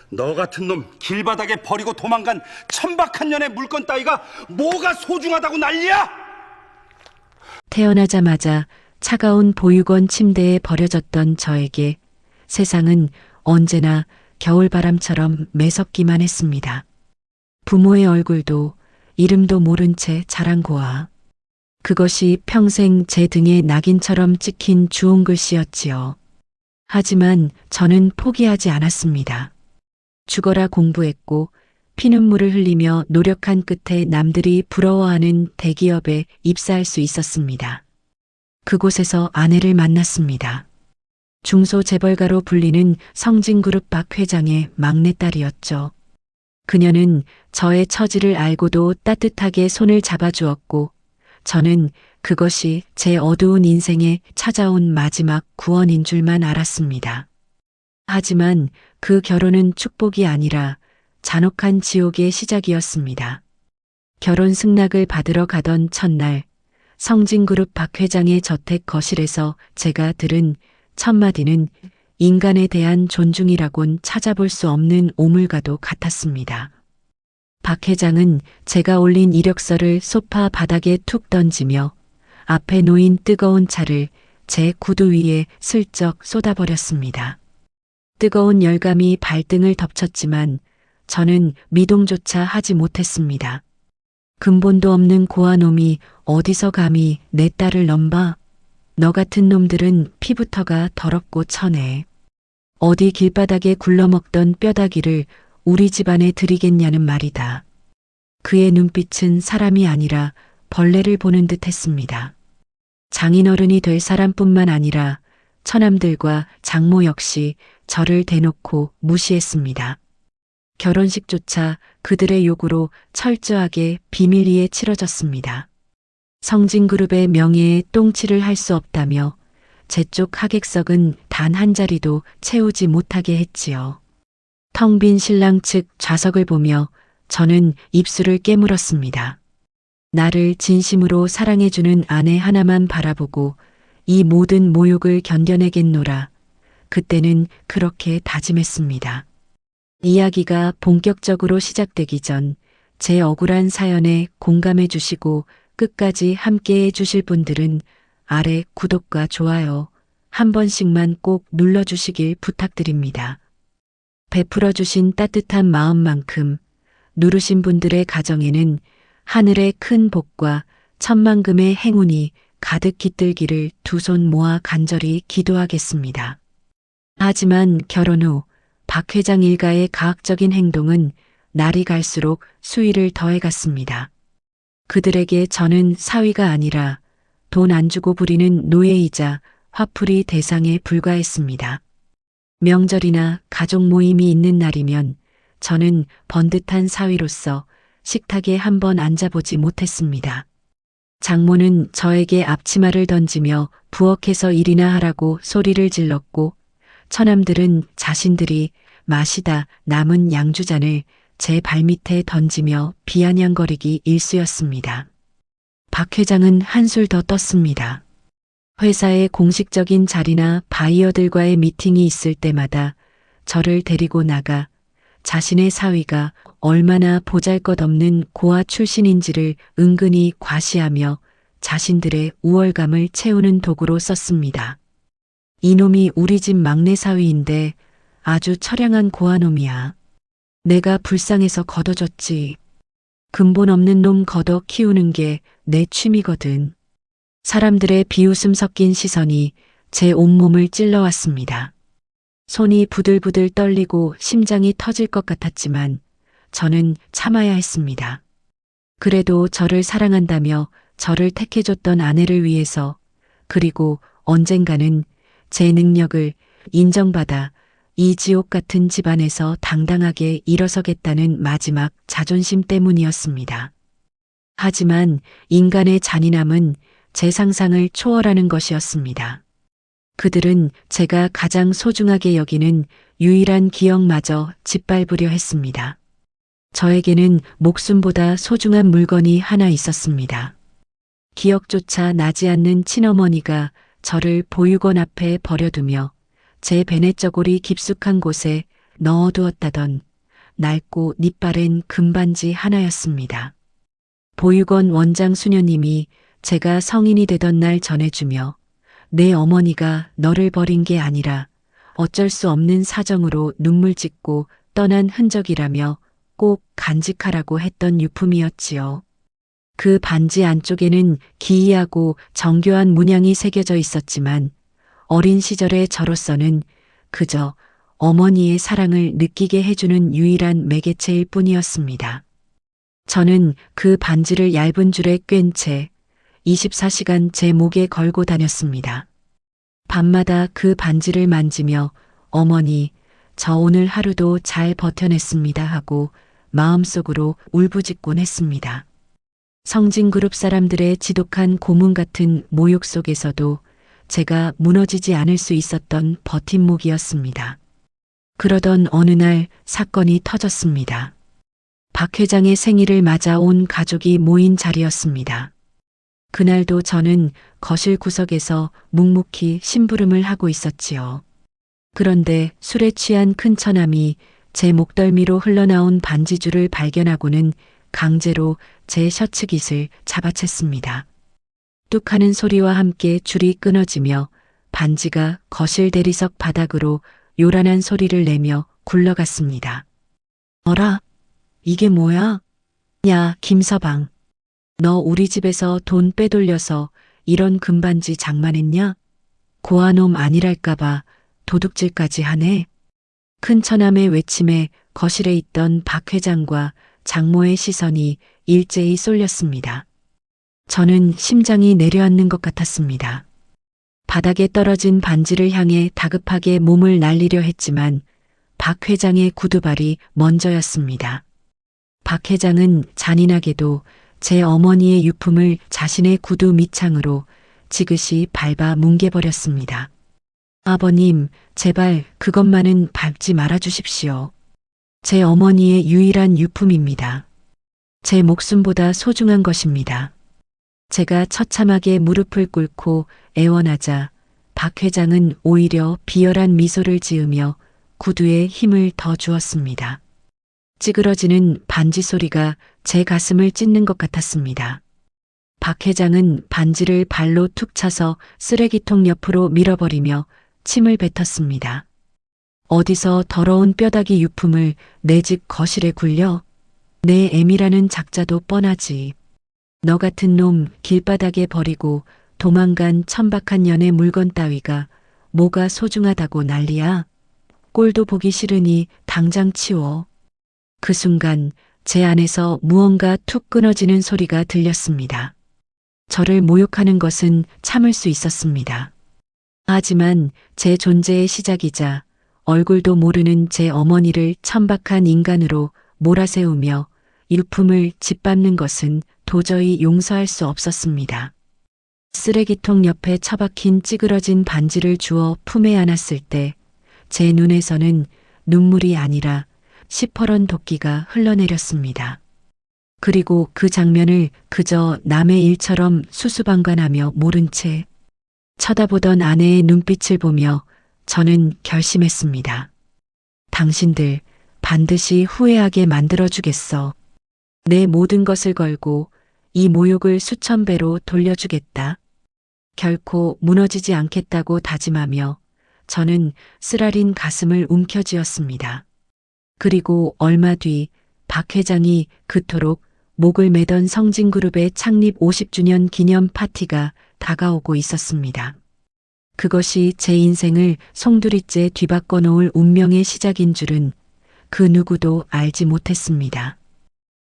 너 같은 놈 길바닥에 버리고 도망간 천박한 년의 물건 따위가 뭐가 소중하다고 난리야? 태어나자마자 차가운 보육원 침대에 버려졌던 저에게 세상은 언제나 겨울바람처럼 매섭기만 했습니다. 부모의 얼굴도 이름도 모른 채 자란 고아. 그것이 평생 제 등에 낙인처럼 찍힌 주홍 글씨였지요. 하지만 저는 포기하지 않았습니다. 죽어라 공부했고 피눈물을 흘리며 노력한 끝에 남들이 부러워하는 대기업에 입사할 수 있었습니다. 그곳에서 아내를 만났습니다. 중소재벌가로 불리는 성진그룹 박 회장의 막내딸이었죠. 그녀는 저의 처지를 알고도 따뜻하게 손을 잡아주었고 저는 그것이 제 어두운 인생에 찾아온 마지막 구원인 줄만 알았습니다. 하지만 그 결혼은 축복이 아니라 잔혹한 지옥의 시작이었습니다. 결혼 승낙을 받으러 가던 첫날 성진그룹 박 회장의 저택 거실에서 제가 들은 첫 마디는 인간에 대한 존중이라곤 찾아볼 수 없는 오물과도 같았습니다. 박 회장은 제가 올린 이력서를 소파 바닥에 툭 던지며 앞에 놓인 뜨거운 차를 제 구두 위에 슬쩍 쏟아버렸습니다. 뜨거운 열감이 발등을 덮쳤지만 저는 미동조차 하지 못했습니다. 근본도 없는 고아놈이 어디서 감히 내 딸을 넘봐? 너 같은 놈들은 피부터가 더럽고 천해. 어디 길바닥에 굴러먹던 뼈다귀를 우리 집안에 들이겠냐는 말이다. 그의 눈빛은 사람이 아니라 벌레를 보는 듯 했습니다. 장인어른이 될 사람뿐만 아니라 처남들과 장모 역시 저를 대놓고 무시했습니다. 결혼식조차 그들의 요구로 철저하게 비밀리에 치러졌습니다. 성진그룹의 명예에 똥칠을 할 수 없다며 제 쪽 하객석은 단 한 자리도 채우지 못하게 했지요. 텅 빈 신랑 측 좌석을 보며 저는 입술을 깨물었습니다. 나를 진심으로 사랑해주는 아내 하나만 바라보고 이 모든 모욕을 견뎌내겠노라. 그때는 그렇게 다짐했습니다. 이야기가 본격적으로 시작되기 전 제 억울한 사연에 공감해 주시고 끝까지 함께해 주실 분들은 아래 구독과 좋아요 한 번씩만 꼭 눌러주시길 부탁드립니다. 베풀어 주신 따뜻한 마음만큼 누르신 분들의 가정에는 하늘의 큰 복과 천만금의 행운이 가득 깃들기를 두 손 모아 간절히 기도하겠습니다. 하지만 결혼 후 박 회장 일가의 가학적인 행동은 날이 갈수록 수위를 더해갔습니다. 그들에게 저는 사위가 아니라 돈 안 주고 부리는 노예이자 화풀이 대상에 불과했습니다. 명절이나 가족 모임이 있는 날이면 저는 번듯한 사위로서 식탁에 한번 앉아보지 못했습니다. 장모는 저에게 앞치마를 던지며 부엌에서 일이나 하라고 소리를 질렀고 처남들은 자신들이 마시다 남은 양주잔을 제 발밑에 던지며 비아냥거리기 일쑤였습니다. 박 회장은 한술 더 떴습니다. 회사의 공식적인 자리나 바이어들과의 미팅이 있을 때마다 저를 데리고 나가 자신의 사위가 얼마나 보잘것없는 고아 출신인지를 은근히 과시하며 자신들의 우월감을 채우는 도구로 썼습니다. 이놈이 우리 집 막내 사위인데 아주 처량한 고아놈이야. 내가 불쌍해서 걷어줬지. 근본 없는 놈 걷어 키우는 게 내 취미거든. 사람들의 비웃음 섞인 시선이 제 온몸을 찔러왔습니다. 손이 부들부들 떨리고 심장이 터질 것 같았지만 저는 참아야 했습니다. 그래도 저를 사랑한다며 저를 택해줬던 아내를 위해서 그리고 언젠가는 제 능력을 인정받아 이 지옥 같은 집안에서 당당하게 일어서겠다는 마지막 자존심 때문이었습니다. 하지만 인간의 잔인함은 제 상상을 초월하는 것이었습니다. 그들은 제가 가장 소중하게 여기는 유일한 기억마저 짓밟으려 했습니다. 저에게는 목숨보다 소중한 물건이 하나 있었습니다. 기억조차 나지 않는 친어머니가 저를 보육원 앞에 버려두며 제 베넷저고리 깊숙한 곳에 넣어두었다던 낡고 닛바랜 금반지 하나였습니다. 보육원 원장 수녀님이 제가 성인이 되던 날 전해주며 내 어머니가 너를 버린 게 아니라 어쩔 수 없는 사정으로 눈물 짓고 떠난 흔적이라며 꼭 간직하라고 했던 유품이었지요. 그 반지 안쪽에는 기이하고 정교한 문양이 새겨져 있었지만 어린 시절의 저로서는 그저 어머니의 사랑을 느끼게 해주는 유일한 매개체일 뿐이었습니다. 저는 그 반지를 얇은 줄에 꿰은 채 24시간 제 목에 걸고 다녔습니다. 밤마다 그 반지를 만지며 어머니, 저 오늘 하루도 잘 버텨냈습니다 하고 마음속으로 울부짖곤 했습니다. 성진그룹 사람들의 지독한 고문 같은 모욕 속에서도 제가 무너지지 않을 수 있었던 버팀목이었습니다. 그러던 어느 날 사건이 터졌습니다. 박 회장의 생일을 맞아 온 가족이 모인 자리였습니다. 그날도 저는 거실 구석에서 묵묵히 심부름을 하고 있었지요. 그런데 술에 취한 큰 처남이 제 목덜미로 흘러나온 반지줄을 발견하고는 강제로 제 셔츠깃을 잡아챘습니다. 뚝 하는 소리와 함께 줄이 끊어지며 반지가 거실 대리석 바닥으로 요란한 소리를 내며 굴러갔습니다. 어라? 이게 뭐야? 야, 김서방. 너 우리 집에서 돈 빼돌려서 이런 금반지 장만했냐? 고아놈 아니랄까봐 도둑질까지 하네. 큰 처남의 외침에 거실에 있던 박 회장과 장모의 시선이 일제히 쏠렸습니다. 저는 심장이 내려앉는 것 같았습니다. 바닥에 떨어진 반지를 향해 다급하게 몸을 날리려 했지만 박 회장의 구두발이 먼저였습니다. 박 회장은 잔인하게도 제 어머니의 유품을 자신의 구두 밑창으로 지그시 밟아 뭉개버렸습니다. 아버님, 제발 그것만은 밟지 말아주십시오. 제 어머니의 유일한 유품입니다. 제 목숨보다 소중한 것입니다. 제가 처참하게 무릎을 꿇고 애원하자 박 회장은 오히려 비열한 미소를 지으며 구두에 힘을 더 주었습니다. 찌그러지는 반지 소리가 제 가슴을 찢는 것 같았습니다. 박 회장은 반지를 발로 툭 차서 쓰레기통 옆으로 밀어버리며 침을 뱉었습니다. 어디서 더러운 뼈다귀 유품을 내 집 거실에 굴려? 내 애미라는 작자도 뻔하지. 너 같은 놈 길바닥에 버리고 도망간 천박한 년의 물건 따위가 뭐가 소중하다고 난리야? 꼴도 보기 싫으니 당장 치워. 그 순간 제 안에서 무언가 툭 끊어지는 소리가 들렸습니다. 저를 모욕하는 것은 참을 수 있었습니다. 하지만 제 존재의 시작이자 얼굴도 모르는 제 어머니를 천박한 인간으로 몰아세우며 유품을 짓밟는 것은 도저히 용서할 수 없었습니다. 쓰레기통 옆에 처박힌 찌그러진 반지를 주워 품에 안았을 때 제 눈에서는 눈물이 아니라 시퍼런 도끼가 흘러내렸습니다. 그리고 그 장면을 그저 남의 일처럼 수수방관하며 모른 채 쳐다보던 아내의 눈빛을 보며 저는 결심했습니다. 당신들 반드시 후회하게 만들어주겠어. 내 모든 것을 걸고 이 모욕을 수천 배로 돌려주겠다. 결코 무너지지 않겠다고 다짐하며 저는 쓰라린 가슴을 움켜쥐었습니다. 그리고 얼마 뒤 박 회장이 그토록 목을 매던 성진그룹의 창립 50주년 기념 파티가 다가오고 있었습니다. 그것이 제 인생을 송두리째 뒤바꿔 놓을 운명의 시작인 줄은 그 누구도 알지 못했습니다.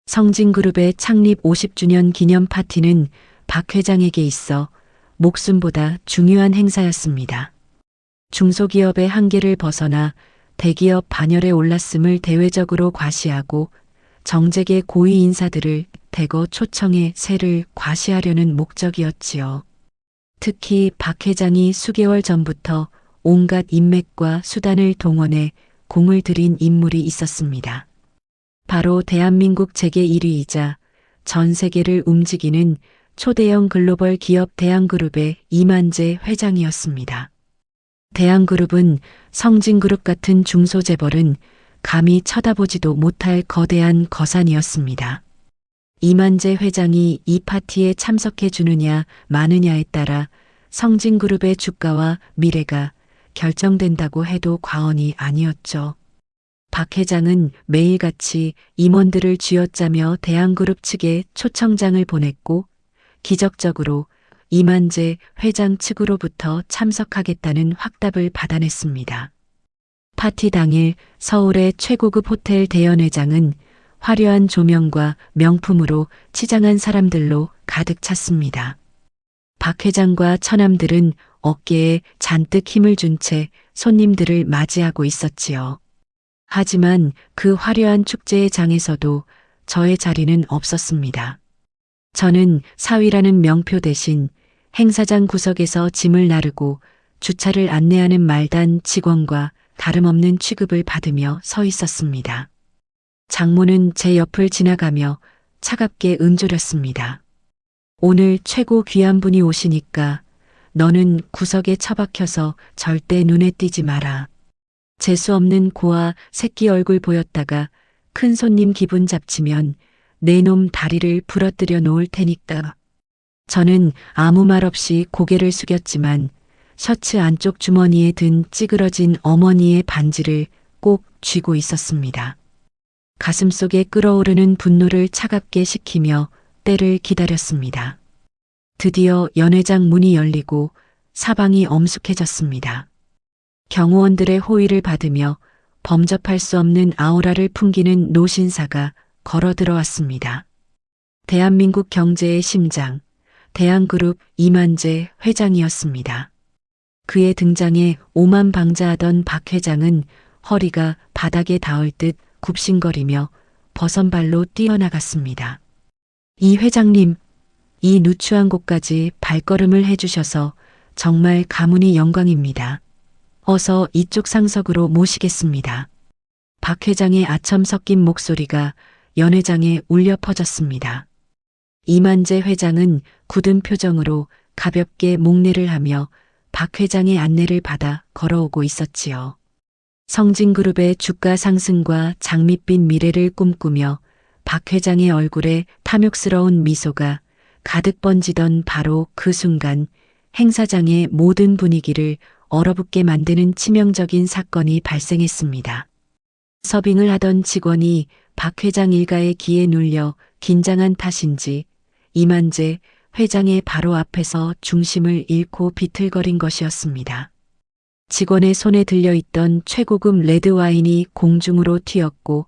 성진그룹의 창립 50주년 기념 파티는 박 회장에게 있어 목숨보다 중요한 행사였습니다. 중소기업의 한계를 벗어나 대기업 반열에 올랐음을 대외적으로 과시하고 정재계 고위 인사들을 대거 초청해 세를 과시하려는 목적이었지요. 특히 박 회장이 수개월 전부터 온갖 인맥과 수단을 동원해 공을 들인 인물이 있었습니다. 바로 대한민국 재계 1위이자 전 세계를 움직이는 초대형 글로벌 기업 대한그룹의 이만재 회장이었습니다. 대한그룹은 성진그룹 같은 중소재벌은 감히 쳐다보지도 못할 거대한 거산이었습니다. 이만재 회장이 이 파티에 참석해 주느냐 마느냐에 따라 성진그룹의 주가와 미래가 결정된다고 해도 과언이 아니었죠. 박 회장은 매일같이 임원들을 쥐어짜며 대한그룹 측에 초청장을 보냈고 기적적으로 이만재 회장 측으로부터 참석하겠다는 확답을 받아냈습니다. 파티 당일 서울의 최고급 호텔 대연회장은 화려한 조명과 명품으로 치장한 사람들로 가득 찼습니다. 박 회장과 처남들은 어깨에 잔뜩 힘을 준 채 손님들을 맞이하고 있었지요. 하지만 그 화려한 축제의 장에서도 저의 자리는 없었습니다. 저는 사위라는 명표 대신 행사장 구석에서 짐을 나르고 주차를 안내하는 말단 직원과 다름없는 취급을 받으며 서 있었습니다. 장모는 제 옆을 지나가며 차갑게 은조렸습니다. 오늘 최고 귀한 분이 오시니까 너는 구석에 처박혀서 절대 눈에 띄지 마라. 재수 없는 고아 새끼 얼굴 보였다가 큰 손님 기분 잡치면 내 놈 다리를 부러뜨려 놓을 테니까. 저는 아무 말 없이 고개를 숙였지만 셔츠 안쪽 주머니에 든 찌그러진 어머니의 반지를 꼭 쥐고 있었습니다. 가슴속에 끓어오르는 분노를 차갑게 식히며 때를 기다렸습니다. 드디어 연회장 문이 열리고 사방이 엄숙해졌습니다. 경호원들의 호의를 받으며 범접할 수 없는 아우라를 풍기는 노신사가 걸어 들어왔습니다. 대한민국 경제의 심장, 대한그룹 이만재 회장이었습니다. 그의 등장에 오만방자하던 박 회장은 허리가 바닥에 닿을 듯 굽신거리며 버선발로 뛰어나갔습니다. 이 회장님, 이 누추한 곳까지 발걸음을 해주셔서 정말 가문이 영광입니다. 어서 이쪽 상석으로 모시겠습니다. 박 회장의 아첨 섞인 목소리가 연회장에 울려 퍼졌습니다. 이만재 회장은 굳은 표정으로 가볍게 목례를 하며 박 회장의 안내를 받아 걸어오고 있었지요. 성진그룹의 주가 상승과 장밋빛 미래를 꿈꾸며 박 회장의 얼굴에 탐욕스러운 미소가 가득 번지던 바로 그 순간 행사장의 모든 분위기를 얼어붙게 만드는 치명적인 사건이 발생했습니다. 서빙을 하던 직원이 박 회장 일가의 기에 눌려 긴장한 탓인지 이만재 회장의 바로 앞에서 중심을 잃고 비틀거린 것이었습니다. 직원의 손에 들려있던 최고급 레드와인이 공중으로 튀었고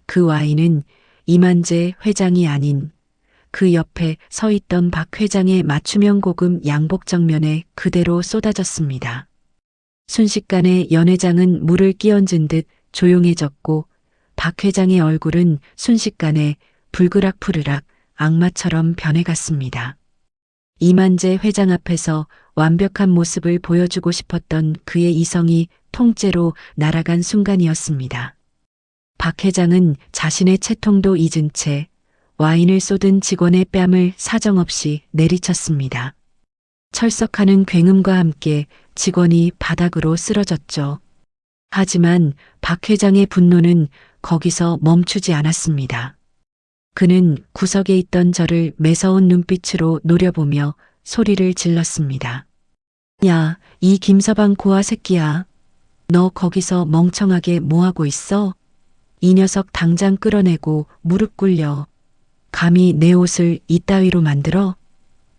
그 와인은 이만재 회장이 아닌 그 옆에 서 있던 박 회장의 맞춤형 고급 양복 정면에 그대로 쏟아졌습니다. 순식간에 연 회장은 물을 끼얹은 듯 조용해졌고 박 회장의 얼굴은 순식간에 불그락푸르락 악마처럼 변해갔습니다. 이만재 회장 앞에서 완벽한 모습을 보여주고 싶었던 그의 이성이 통째로 날아간 순간이었습니다. 박 회장은 자신의 채통도 잊은 채 와인을 쏟은 직원의 뺨을 사정없이 내리쳤습니다. 철썩하는 굉음과 함께 직원이 바닥으로 쓰러졌죠. 하지만 박 회장의 분노는 거기서 멈추지 않았습니다. 그는 구석에 있던 저를 매서운 눈빛으로 노려보며 소리를 질렀습니다. 야, 이 김서방 고아 새끼야. 너 거기서 멍청하게 뭐하고 있어? 이 녀석 당장 끌어내고 무릎 꿇려. 감히 내 옷을 이따위로 만들어?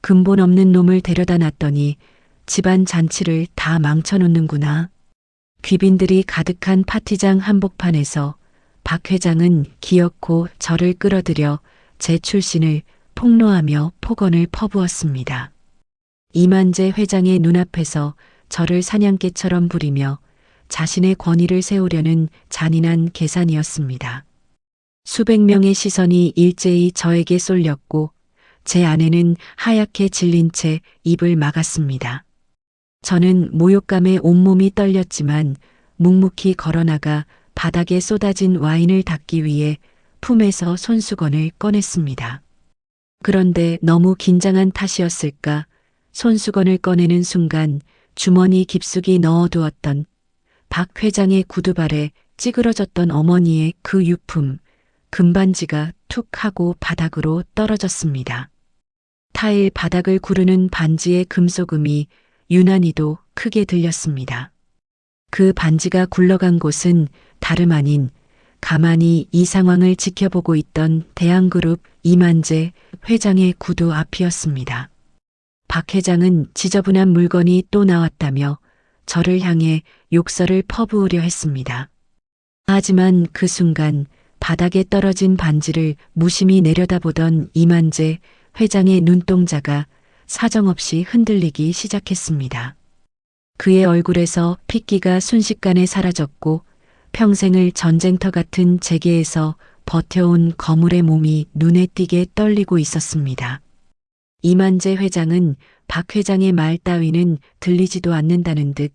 근본 없는 놈을 데려다 놨더니 집안 잔치를 다 망쳐놓는구나. 귀빈들이 가득한 파티장 한복판에서 박 회장은 기어코 저를 끌어들여 제 출신을 폭로하며 폭언을 퍼부었습니다. 이만재 회장의 눈앞에서 저를 사냥개처럼 부리며 자신의 권위를 세우려는 잔인한 계산이었습니다. 수백 명의 시선이 일제히 저에게 쏠렸고 제 아내는 하얗게 질린 채 입을 막았습니다. 저는 모욕감에 온몸이 떨렸지만 묵묵히 걸어나가 바닥에 쏟아진 와인을 닦기 위해 품에서 손수건을 꺼냈습니다. 그런데 너무 긴장한 탓이었을까 손수건을 꺼내는 순간 주머니 깊숙이 넣어두었던 박 회장의 구두발에 찌그러졌던 어머니의 그 유품, 금반지가 툭 하고 바닥으로 떨어졌습니다. 타일 바닥을 구르는 반지의 금소금이 유난히도 크게 들렸습니다. 그 반지가 굴러간 곳은 다름 아닌 가만히 이 상황을 지켜보고 있던 대한그룹 이만재 회장의 구두 앞이었습니다. 박 회장은 지저분한 물건이 또 나왔다며 저를 향해 욕설을 퍼부으려 했습니다. 하지만 그 순간 바닥에 떨어진 반지를 무심히 내려다보던 이만재 회장의 눈동자가 사정없이 흔들리기 시작했습니다. 그의 얼굴에서 핏기가 순식간에 사라졌고 평생을 전쟁터 같은 재계에서 버텨온 거물의 몸이 눈에 띄게 떨리고 있었습니다. 이만재 회장은 박 회장의 말 따위는 들리지도 않는다는 듯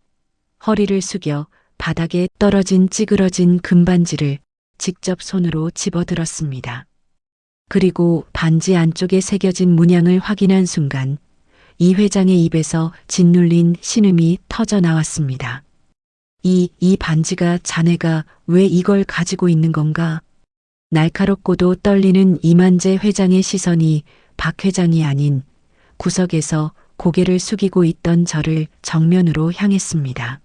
허리를 숙여 바닥에 떨어진 찌그러진 금반지를 직접 손으로 집어들었습니다. 그리고 반지 안쪽에 새겨진 문양을 확인한 순간 이 회장의 입에서 짓눌린 신음이 터져 나왔습니다. 이 반지가 자네가 왜 이걸 가지고 있는 건가? 날카롭고도 떨리는 이만재 회장의 시선이 박 회장이 아닌 구석에서 고개를 숙이고 있던 저를 정면으로 향했습니다.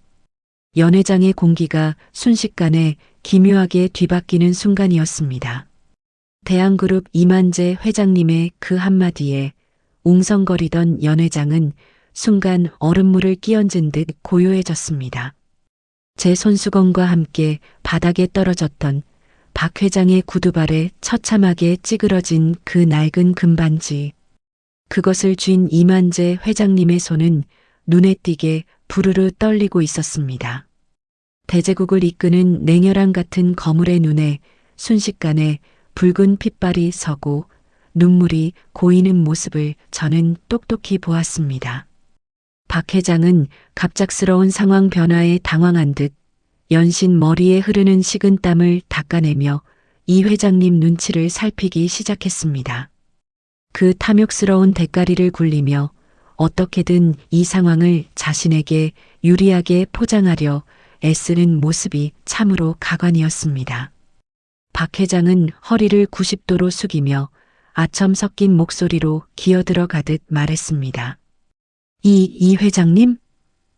연회장의 공기가 순식간에 기묘하게 뒤바뀌는 순간이었습니다. 대한그룹 이만재 회장님의 그 한마디에 웅성거리던 연회장은 순간 얼음물을 끼얹은 듯 고요해졌습니다. 제 손수건과 함께 바닥에 떨어졌던 박 회장의 구두발에 처참하게 찌그러진 그 낡은 금반지. 그것을 쥔 이만재 회장님의 손은 눈에 띄게 부르르 떨리고 있었습니다. 대제국을 이끄는 냉혈한 같은 거물의 눈에 순식간에 붉은 핏발이 서고 눈물이 고이는 모습을 저는 똑똑히 보았습니다. 박 회장은 갑작스러운 상황 변화에 당황한 듯 연신 머리에 흐르는 식은 땀을 닦아내며 이 회장님 눈치를 살피기 시작했습니다. 그 탐욕스러운 대가리를 굴리며 어떻게든 이 상황을 자신에게 유리하게 포장하려 애쓰는 모습이 참으로 가관이었습니다. 박 회장은 허리를 90도로 숙이며 아첨 섞인 목소리로 기어들어 가듯 말했습니다. 이 회장님?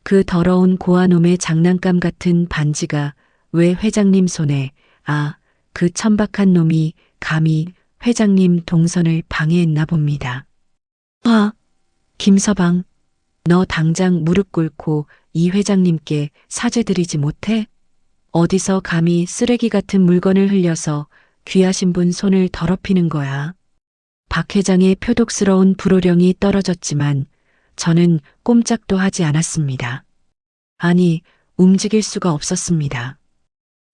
그 더러운 고아놈의 장난감 같은 반지가 왜 회장님 손에, 그 천박한 놈이 감히 회장님 동선을 방해했나 봅니다. 김서방, 너 당장 무릎 꿇고 이 회장님께 사죄드리지 못해? 어디서 감히 쓰레기 같은 물건을 흘려서 귀하신 분 손을 더럽히는 거야. 박 회장의 표독스러운 불호령이 떨어졌지만 저는 꼼짝도 하지 않았습니다. 아니, 움직일 수가 없었습니다.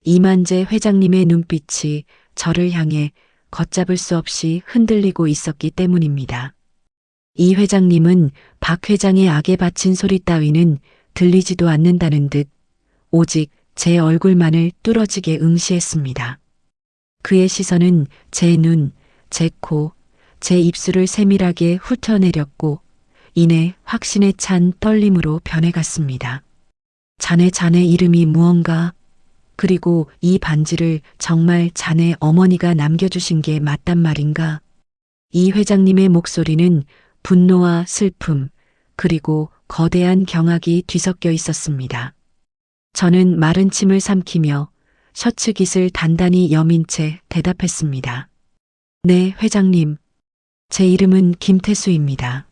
이만재 회장님의 눈빛이 저를 향해 걷잡을 수 없이 흔들리고 있었기 때문입니다. 이 회장님은 박 회장의 악에 바친 소리 따위는 들리지도 않는다는 듯 오직 제 얼굴만을 뚫어지게 응시했습니다. 그의 시선은 제 눈, 제 코, 제 입술을 세밀하게 훑어내렸고 이내 확신에 찬 떨림으로 변해갔습니다. 자네 이름이 무언가? 그리고 이 반지를 정말 자네 어머니가 남겨주신 게 맞단 말인가? 이 회장님의 목소리는 분노와 슬픔, 그리고 거대한 경악이 뒤섞여 있었습니다. 저는 마른 침을 삼키며 셔츠 깃을 단단히 여민 채 대답했습니다. 네, 회장님. 제 이름은 김태수입니다.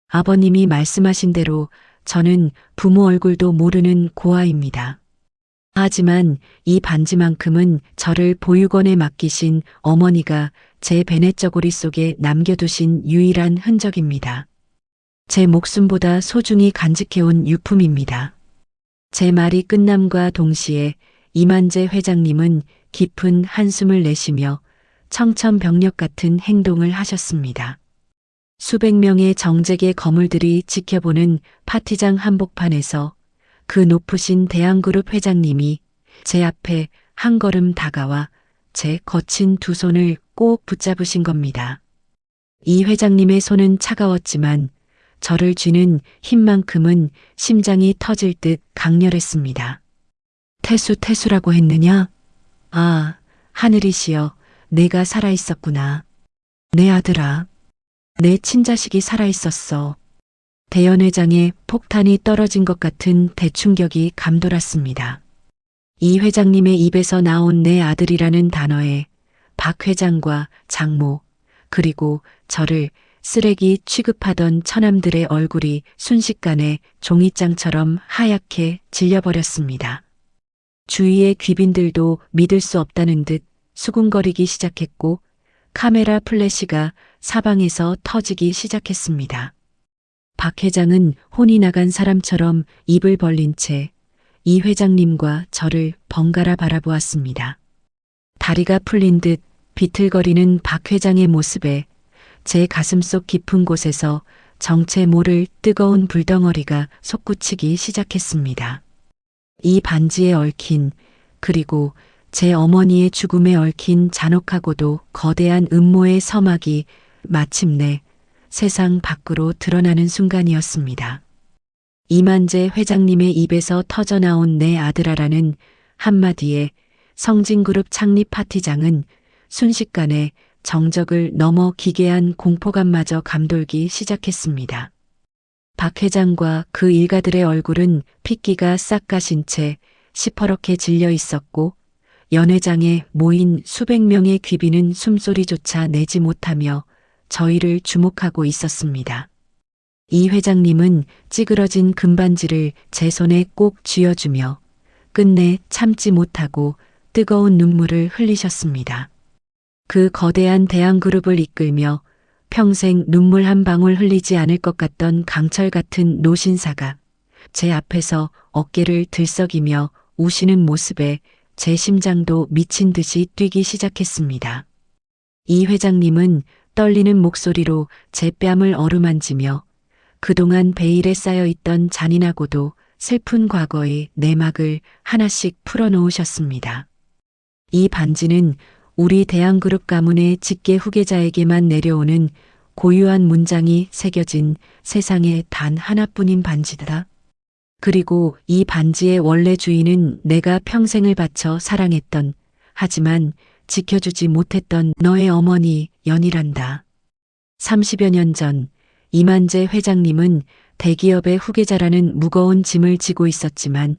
아버님이 말씀하신 대로 저는 부모 얼굴도 모르는 고아입니다. 하지만 이 반지만큼은 저를 보육원에 맡기신 어머니가 제 베넷저고리 속에 남겨두신 유일한 흔적입니다. 제 목숨보다 소중히 간직해온 유품입니다. 제 말이 끝남과 동시에 이만재 회장님은 깊은 한숨을 내쉬며 청천벽력 같은 행동을 하셨습니다. 수백 명의 정재계 거물들이 지켜보는 파티장 한복판에서 그 높으신 대한그룹 회장님이 제 앞에 한 걸음 다가와 제 거친 두 손을 꼭 붙잡으신 겁니다. 이 회장님의 손은 차가웠지만 저를 쥐는 힘만큼은 심장이 터질 듯 강렬했습니다. 태수라고 했느냐? 아, 하늘이시여, 내가 살아있었구나. 내 아들아, 내 친자식이 살아있었어. 대연회장에 폭탄이 떨어진 것 같은 대충격이 감돌았습니다. 이 회장님의 입에서 나온 내 아들이라는 단어에 박 회장과 장모, 그리고 저를 쓰레기 취급하던 처남들의 얼굴이 순식간에 종이장처럼 하얗게 질려버렸습니다. 주위의 귀빈들도 믿을 수 없다는 듯 수군거리기 시작했고 카메라 플래시가 사방에서 터지기 시작했습니다. 박 회장은 혼이 나간 사람처럼 입을 벌린 채 이 회장님과 저를 번갈아 바라보았습니다. 다리가 풀린 듯 비틀거리는 박 회장의 모습에 제 가슴속 깊은 곳에서 정체 모를 뜨거운 불덩어리가 솟구치기 시작했습니다. 이 반지에 얽힌, 그리고 제 어머니의 죽음에 얽힌 잔혹하고도 거대한 음모의 서막이 마침내 세상 밖으로 드러나는 순간이었습니다. 이만재 회장님의 입에서 터져나온 내 아들아라는 한마디에 성진그룹 창립 파티장은 순식간에 정적을 넘어 기괴한 공포감마저 감돌기 시작했습니다. 박 회장과 그 일가들의 얼굴은 핏기가 싹 가신 채 시퍼렇게 질려 있었고 연회장에 모인 수백 명의 귀빈은 숨소리조차 내지 못하며 저희를 주목하고 있었습니다. 이 회장님은 찌그러진 금반지를 제 손에 꼭 쥐어주며 끝내 참지 못하고 뜨거운 눈물을 흘리셨습니다. 그 거대한 대한그룹을 이끌며 평생 눈물 한 방울 흘리지 않을 것 같던 강철 같은 노신사가 제 앞에서 어깨를 들썩이며 우시는 모습에 제 심장도 미친 듯이 뛰기 시작했습니다. 이 회장님은 떨리는 목소리로 제 뺨을 어루만지며 그동안 베일에 쌓여있던 잔인하고도 슬픈 과거의 내막을 하나씩 풀어놓으셨습니다. 이 반지는 우리 대한그룹 가문의 직계 후계자에게만 내려오는 고유한 문장이 새겨진 세상에 단 하나뿐인 반지다. 그리고 이 반지의 원래 주인은 내가 평생을 바쳐 사랑했던, 하지만 지켜주지 못했던 너의 어머니 연이란다. 30여 년 전 이만재 회장님은 대기업의 후계자라는 무거운 짐을 지고 있었지만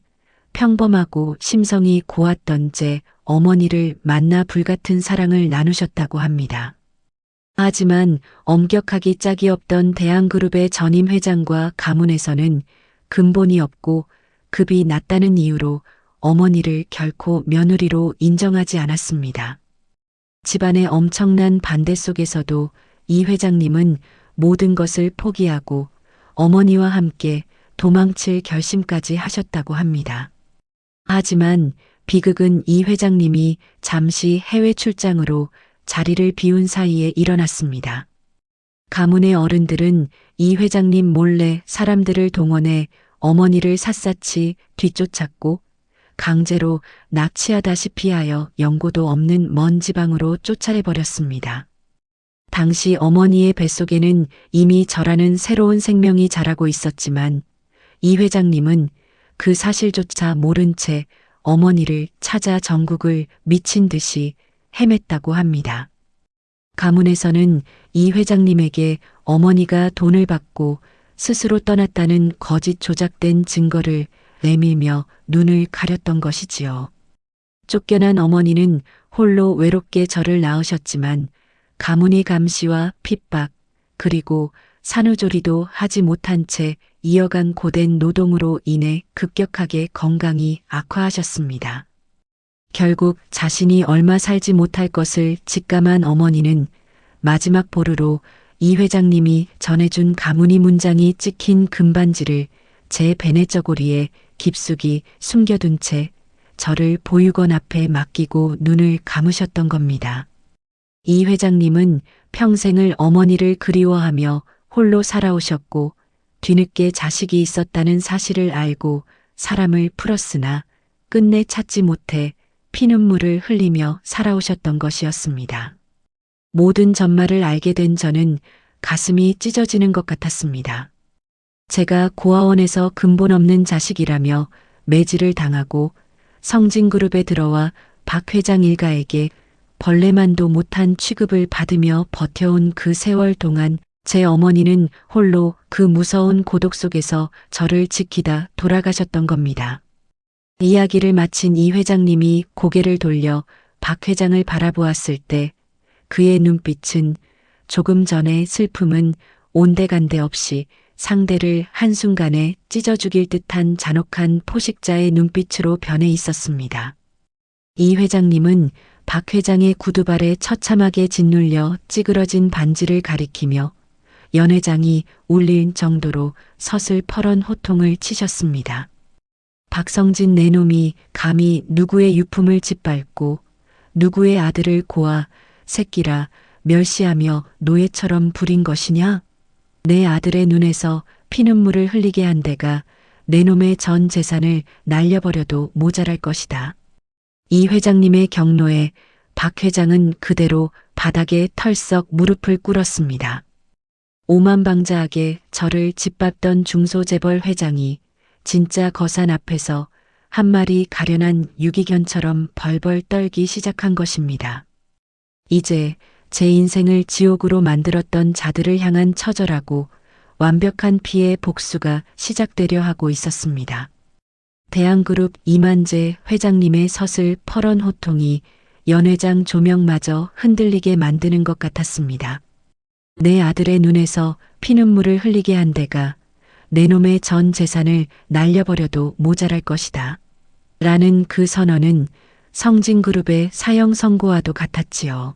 평범하고 심성이 고왔던 제 어머니를 만나 불같은 사랑을 나누셨다고 합니다. 하지만 엄격하기 짝이 없던 대한그룹의 전임 회장과 가문에서는 근본이 없고 급이 낮다는 이유로 어머니를 결코 며느리로 인정하지 않았습니다. 집안의 엄청난 반대 속에서도 이 회장님은 모든 것을 포기하고 어머니와 함께 도망칠 결심까지 하셨다고 합니다. 하지만 비극은 이 회장님이 잠시 해외 출장으로 자리를 비운 사이에 일어났습니다. 가문의 어른들은 이 회장님 몰래 사람들을 동원해 어머니를 샅샅이 뒤쫓았고 강제로 납치하다시피 하여 연고도 없는 먼 지방으로 쫓아내버렸습니다. 당시 어머니의 뱃속에는 이미 저라는 새로운 생명이 자라고 있었지만 이 회장님은 그 사실조차 모른 채 어머니를 찾아 전국을 미친 듯이 헤맸다고 합니다. 가문에서는 이 회장님에게 어머니가 돈을 받고 스스로 떠났다는 거짓 조작된 증거를 내밀며 눈을 가렸던 것이지요. 쫓겨난 어머니는 홀로 외롭게 저를 낳으셨지만 가문의 감시와 핍박 그리고 산후조리도 하지 못한 채 이어간 고된 노동으로 인해 급격하게 건강이 악화하셨습니다. 결국 자신이 얼마 살지 못할 것을 직감한 어머니는 마지막 보루로 이 회장님이 전해준 가문이 문장이 찍힌 금반지를 제 베네저고리에 깊숙이 숨겨둔 채 저를 보육원 앞에 맡기고 눈을 감으셨던 겁니다. 이 회장님은 평생을 어머니를 그리워하며 홀로 살아오셨고 뒤늦게 자식이 있었다는 사실을 알고 사람을 풀었으나 끝내 찾지 못해 피눈물을 흘리며 살아오셨던 것이었습니다. 모든 전말을 알게 된 저는 가슴이 찢어지는 것 같았습니다. 제가 고아원에서 근본 없는 자식이라며 매질을 당하고 성진그룹에 들어와 박 회장 일가에게 벌레만도 못한 취급을 받으며 버텨온 그 세월 동안 제 어머니는 홀로 그 무서운 고독 속에서 저를 지키다 돌아가셨던 겁니다. 이야기를 마친 이 회장님이 고개를 돌려 박 회장을 바라보았을 때 그의 눈빛은 조금 전의 슬픔은 온데간데 없이 상대를 한순간에 찢어 죽일 듯한 잔혹한 포식자의 눈빛으로 변해 있었습니다. 이 회장님은 박 회장의 구두발에 처참하게 짓눌려 찌그러진 반지를 가리키며 연 회장이 울릴 정도로 서슬퍼런 호통을 치셨습니다. 박성진 내놈이 감히 누구의 유품을 짓밟고 누구의 아들을 고아 새끼라 멸시하며 노예처럼 부린 것이냐? 내 아들의 눈에서 피눈물을 흘리게 한 데가 내놈의 전 재산을 날려버려도 모자랄 것이다. 이 회장님의 경로에 박 회장은 그대로 바닥에 털썩 무릎을 꿇었습니다. 오만방자하게 저를 짓밟던 중소재벌 회장이 진짜 거산 앞에서 한 마리 가련한 유기견처럼 벌벌 떨기 시작한 것입니다. 이제 제 인생을 지옥으로 만들었던 자들을 향한 처절하고 완벽한 피해 복수가 시작되려 하고 있었습니다. 대한그룹 이만재 회장님의 서슬퍼런 호통이 연 회장 조명마저 흔들리게 만드는 것 같았습니다. 내 아들의 눈에서 피눈물을 흘리게 한 데가 내 놈의 전 재산을 날려버려도 모자랄 것이다. 라는 그 선언은 성진그룹의 사형 선고와도 같았지요.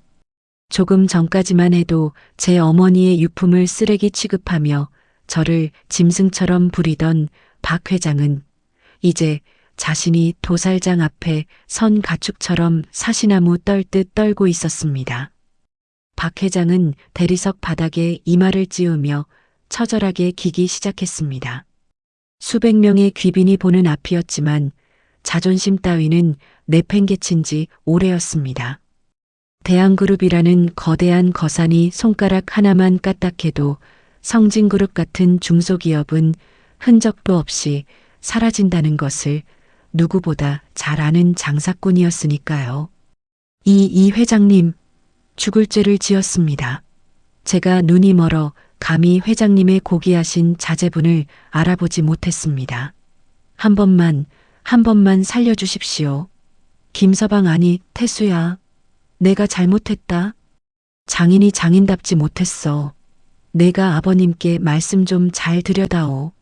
조금 전까지만 해도 제 어머니의 유품을 쓰레기 취급하며 저를 짐승처럼 부리던 박 회장은 이제 자신이 도살장 앞에 선 가축처럼 사시나무 떨듯 떨고 있었습니다. 박 회장은 대리석 바닥에 이마를 찌우며 처절하게 기기 시작했습니다. 수백 명의 귀빈이 보는 앞이었지만 자존심 따위는 내팽개친 지 오래였습니다. 대한그룹이라는 거대한 거산이 손가락 하나만 까딱해도 성진그룹 같은 중소기업은 흔적도 없이 사라진다는 것을 누구보다 잘 아는 장사꾼이었으니까요. 이 회장님, 죽을 죄를 지었습니다. 제가 눈이 멀어 감히 회장님의 고귀하신 자제분을 알아보지 못했습니다. 한 번만 살려주십시오. 김서방 아니 태수야. 내가 잘못했다. 장인이 장인답지 못했어. 내가 아버님께 말씀 좀 잘 드려다오.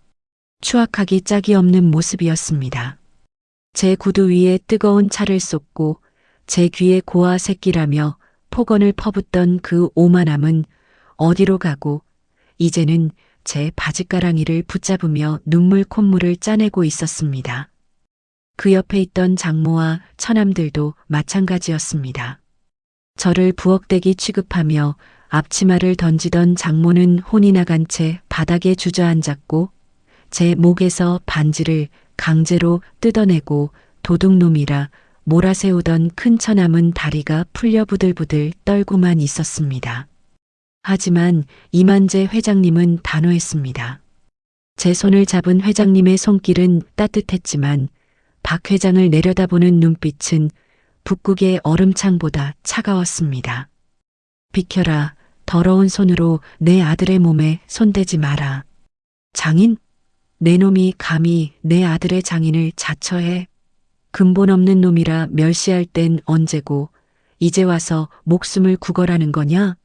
추악하기 짝이 없는 모습이었습니다. 제 구두 위에 뜨거운 차를 쏟고 제 귀에 고아 새끼라며 폭언을 퍼붓던 그 오만함은 어디로 가고 이제는 제 바짓가랑이를 붙잡으며 눈물 콧물을 짜내고 있었습니다. 그 옆에 있던 장모와 처남들도 마찬가지였습니다. 저를 부엌대기 취급하며 앞치마를 던지던 장모는 혼이 나간 채 바닥에 주저앉았고 제 목에서 반지를 강제로 뜯어내고 도둑놈이라 몰아세우던 큰 처남은 다리가 풀려 부들부들 떨고만 있었습니다. 하지만 이만재 회장님은 단호했습니다. 제 손을 잡은 회장님의 손길은 따뜻했지만 박 회장을 내려다보는 눈빛은 북극의 얼음창보다 차가웠습니다. 비켜라. 더러운 손으로 내 아들의 몸에 손대지 마라. 장인? 내 놈이 감히 내 아들의 장인을 자처해. 근본 없는 놈이라 멸시할 땐 언제고 이제 와서 목숨을 구걸하는 거냐?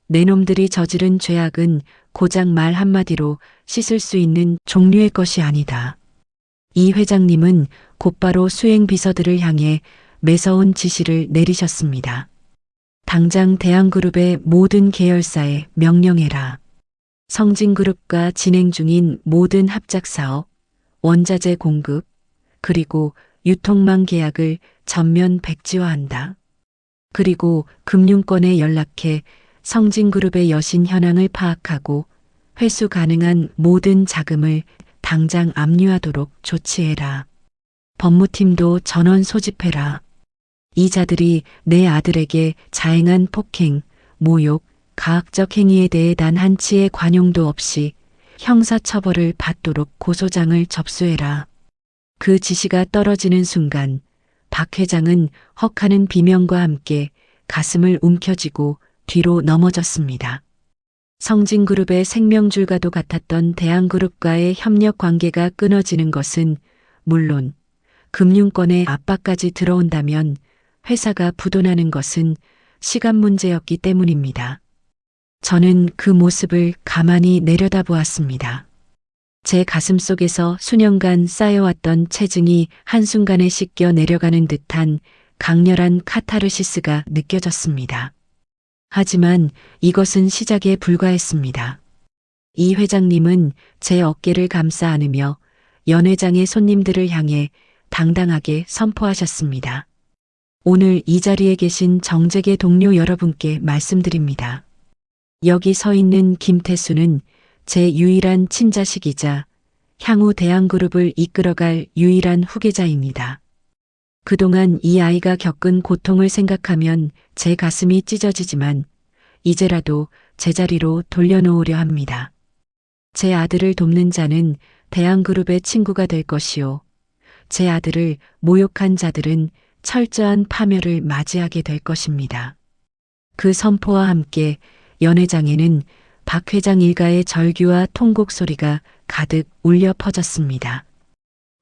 내 놈들이 저지른 죄악은 고작 말 한마디로 씻을 수 있는 종류의 것이 아니다. 이 회장님은 곧바로 수행 비서들을 향해 매서운 지시를 내리셨습니다. 당장 대한그룹의 모든 계열사에 명령해라. 성진그룹과 진행 중인 모든 합작사업, 원자재 공급, 그리고 유통망 계약을 전면 백지화한다. 그리고 금융권에 연락해 성진그룹의 여신 현황을 파악하고 회수 가능한 모든 자금을 당장 압류하도록 조치해라. 법무팀도 전원 소집해라. 이 자들이 내 아들에게 자행한 폭행, 모욕, 가학적 행위에 대해 단 한치의 관용도 없이 형사처벌을 받도록 고소장을 접수해라. 그 지시가 떨어지는 순간 박 회장은 헉하는 비명과 함께 가슴을 움켜쥐고 뒤로 넘어졌습니다. 성진그룹의 생명줄과도 같았던 대한그룹과의 협력 관계가 끊어지는 것은 물론 금융권의 압박까지 들어온다면 회사가 부도나는 것은 시간 문제였기 때문입니다. 저는 그 모습을 가만히 내려다보았습니다. 제 가슴 속에서 수년간 쌓여왔던 체증이 한순간에 씻겨 내려가는 듯한 강렬한 카타르시스가 느껴졌습니다. 하지만 이것은 시작에 불과했습니다. 이 회장님은 제 어깨를 감싸 안으며 연회장의 손님들을 향해 당당하게 선포하셨습니다. 오늘 이 자리에 계신 정재계 동료 여러분께 말씀드립니다. 여기 서 있는 김태수는 제 유일한 친자식이자 향후 대한그룹을 이끌어갈 유일한 후계자입니다. 그동안 이 아이가 겪은 고통을 생각하면 제 가슴이 찢어지지만 이제라도 제자리로 돌려놓으려 합니다. 제 아들을 돕는 자는 대한그룹의 친구가 될 것이요. 제 아들을 모욕한 자들은 철저한 파멸을 맞이하게 될 것입니다. 그 선포와 함께 연회장에는 박 회장 일가의 절규와 통곡 소리가 가득 울려 퍼졌습니다.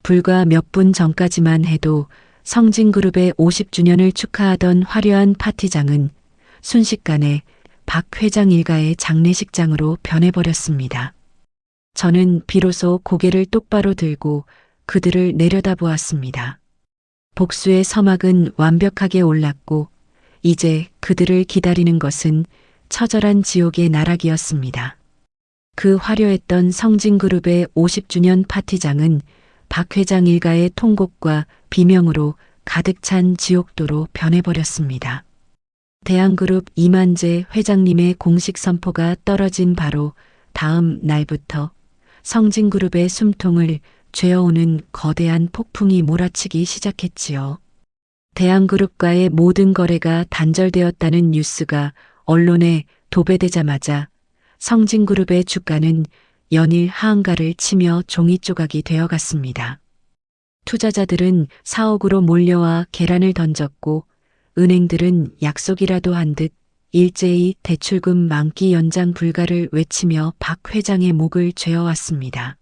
불과 몇 분 전까지만 해도 성진그룹의 50주년을 축하하던 화려한 파티장은 순식간에 박 회장 일가의 장례식장으로 변해버렸습니다. 저는 비로소 고개를 똑바로 들고 그들을 내려다보았습니다. 복수의 서막은 완벽하게 올랐고 이제 그들을 기다리는 것은 처절한 지옥의 나락이었습니다. 그 화려했던 성진그룹의 50주년 파티장은 박 회장 일가의 통곡과 비명으로 가득 찬 지옥도로 변해버렸습니다. 대한그룹 이만재 회장님의 공식 선포가 떨어진 바로 다음 날부터 성진그룹의 숨통을 죄어오는 거대한 폭풍이 몰아치기 시작했지요. 대한그룹과의 모든 거래가 단절되었다는 뉴스가 언론에 도배되자마자 성진그룹의 주가는 연일 하한가를 치며 종이 조각이 되어갔습니다. 투자자들은 사옥으로 몰려와 계란을 던졌고 은행들은 약속이라도 한 듯 일제히 대출금 만기 연장 불가를 외치며 박 회장의 목을 죄어왔습니다.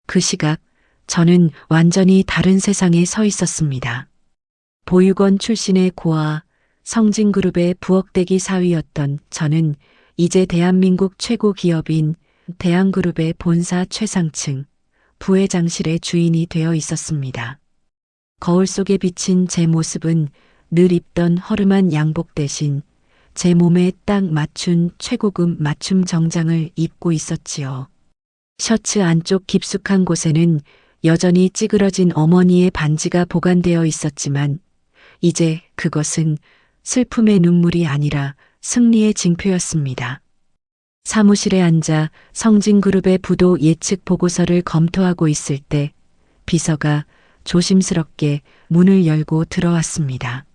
그 시각 저는 완전히 다른 세상에 서 있었습니다. 보육원 출신의 고아 성진그룹의 부엌대기 사위였던 저는 이제 대한민국 최고 기업인 대한그룹의 본사 최상층 부회장실의 주인이 되어 있었습니다. 거울 속에 비친 제 모습은 늘 입던 허름한 양복 대신 제 몸에 딱 맞춘 최고급 맞춤 정장을 입고 있었지요. 셔츠 안쪽 깊숙한 곳에는 여전히 찌그러진 어머니의 반지가 보관되어 있었지만 이제 그것은 슬픔의 눈물이 아니라 승리의 징표였습니다. 사무실에 앉아 성진그룹의 부도 예측 보고서를 검토하고 있을 때 비서가 조심스럽게 문을 열고 들어왔습니다.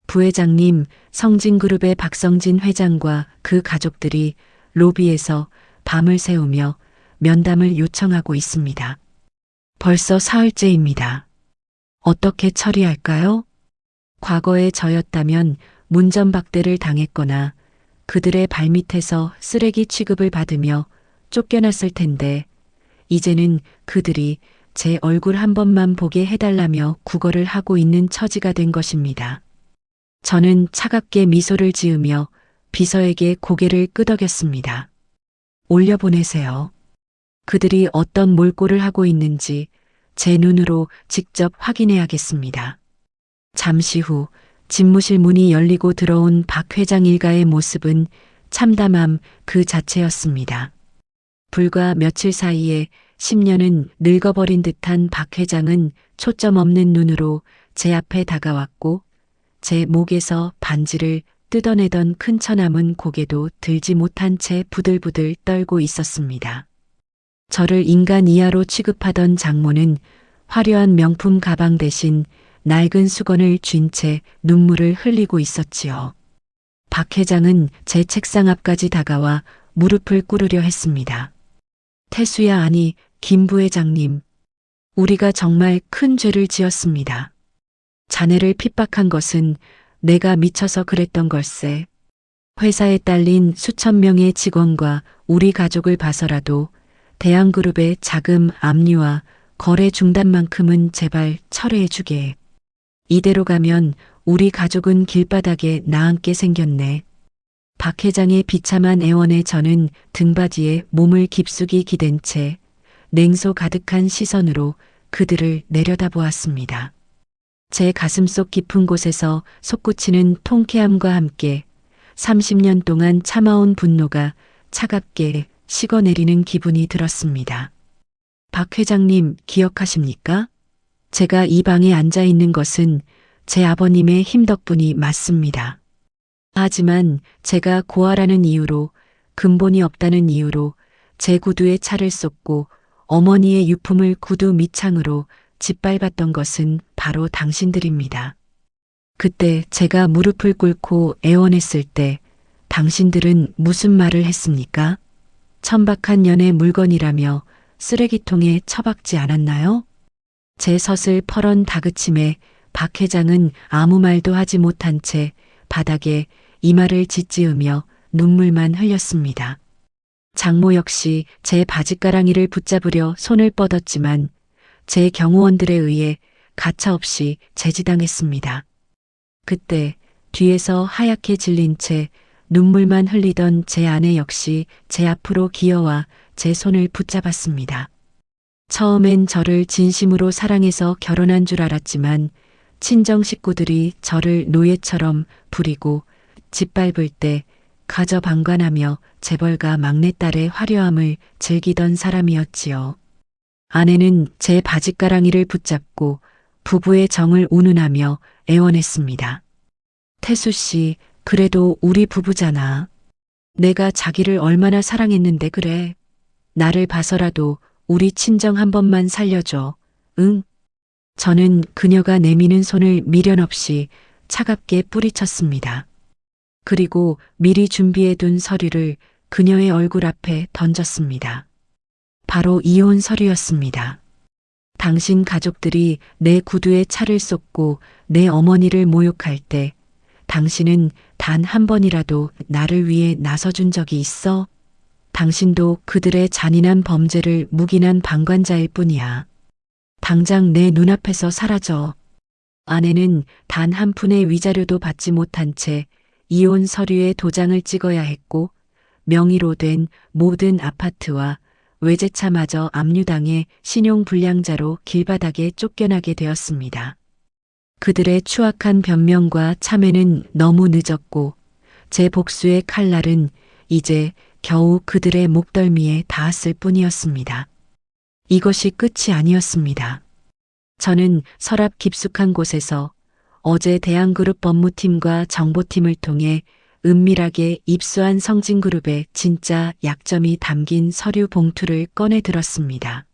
부회장님, 성진그룹의 박성진 회장과 그 가족들이 로비에서 밤을 새우며 면담을 요청하고 있습니다. 벌써 사흘째입니다. 어떻게 처리할까요? 과거에 저였다면 문전박대를 당했거나 그들의 발밑에서 쓰레기 취급을 받으며 쫓겨났을 텐데 이제는 그들이 제 얼굴 한 번만 보게 해달라며 구걸을 하고 있는 처지가 된 것입니다. 저는 차갑게 미소를 지으며 비서에게 고개를 끄덕였습니다. 올려보내세요. 그들이 어떤 몰골을 하고 있는지 제 눈으로 직접 확인해야겠습니다. 잠시 후 집무실 문이 열리고 들어온 박 회장 일가의 모습은 참담함 그 자체였습니다. 불과 며칠 사이에 10년은 늙어버린 듯한 박 회장은 초점 없는 눈으로 제 앞에 다가왔고 제 목에서 반지를 뜯어내던 큰 처남은 고개도 들지 못한 채 부들부들 떨고 있었습니다. 저를 인간 이하로 취급하던 장모는 화려한 명품 가방 대신 낡은 수건을 쥔 채 눈물을 흘리고 있었지요. 박 회장은 제 책상 앞까지 다가와 무릎을 꿇으려 했습니다. 태수야, 아니 김 부회장님, 우리가 정말 큰 죄를 지었습니다. 자네를 핍박한 것은 내가 미쳐서 그랬던 걸세. 회사에 딸린 수천 명의 직원과 우리 가족을 봐서라도 대한그룹의 자금 압류와 거래 중단만큼은 제발 철회해주게. 이대로 가면 우리 가족은 길바닥에 나앉게 생겼네. 박 회장의 비참한 애원에 저는 등받이에 몸을 깊숙이 기댄 채 냉소 가득한 시선으로 그들을 내려다보았습니다. 제 가슴속 깊은 곳에서 솟구치는 통쾌함과 함께 30년 동안 참아온 분노가 차갑게 식어내리는 기분이 들었습니다. 박 회장님 기억하십니까? 제가 이 방에 앉아 있는 것은 제 아버님의 힘 덕분이 맞습니다. 하지만 제가 고아라는 이유로, 근본이 없다는 이유로 제 구두에 차를 쏟고 어머니의 유품을 구두 밑창으로 짓밟았던 것은 바로 당신들입니다. 그때 제가 무릎을 꿇고 애원했을 때 당신들은 무슨 말을 했습니까? 천박한 년의 물건이라며 쓰레기통에 처박지 않았나요? 제 섯을 펄언 다그침에 박 회장은 아무 말도 하지 못한 채 바닥에 이마를 짓지으며 눈물만 흘렸습니다. 장모 역시 제 바짓가랑이를 붙잡으려 손을 뻗었지만 제 경호원들에 의해 가차없이 제지당했습니다. 그때 뒤에서 하얗게 질린 채 눈물만 흘리던 제 아내 역시 제 앞으로 기어와 제 손을 붙잡았습니다. 처음엔 저를 진심으로 사랑해서 결혼한 줄 알았지만 친정 식구들이 저를 노예처럼 부리고 짓밟을 때 가저방관하며 재벌가 막내딸의 화려함을 즐기던 사람이었지요. 아내는 제 바짓가랑이를 붙잡고 부부의 정을 운운하며 애원했습니다. 태수 씨, 그래도 우리 부부잖아. 내가 자기를 얼마나 사랑했는데 그래. 나를 봐서라도 우리 친정 한 번만 살려줘. 응? 저는 그녀가 내미는 손을 미련 없이 차갑게 뿌리쳤습니다. 그리고 미리 준비해둔 서류를 그녀의 얼굴 앞에 던졌습니다. 바로 이혼 서류였습니다. 당신 가족들이 내 구두에 차를 쏟고 내 어머니를 모욕할 때 당신은 단 한 번이라도 나를 위해 나서준 적이 있어? 당신도 그들의 잔인한 범죄를 묵인한 방관자일 뿐이야. 당장 내 눈앞에서 사라져. 아내는 단 한 푼의 위자료도 받지 못한 채 이혼 서류에 도장을 찍어야 했고 명의로 된 모든 아파트와 외제차마저 압류당해 신용불량자로 길바닥에 쫓겨나게 되었습니다. 그들의 추악한 변명과 참회는 너무 늦었고 제 복수의 칼날은 이제 겨우 그들의 목덜미에 닿았을 뿐이었습니다. 이것이 끝이 아니었습니다. 저는 서랍 깊숙한 곳에서 어제 대한그룹 법무팀과 정보팀을 통해 은밀하게 입수한 성진그룹의 진짜 약점이 담긴 서류 봉투를 꺼내 들었습니다.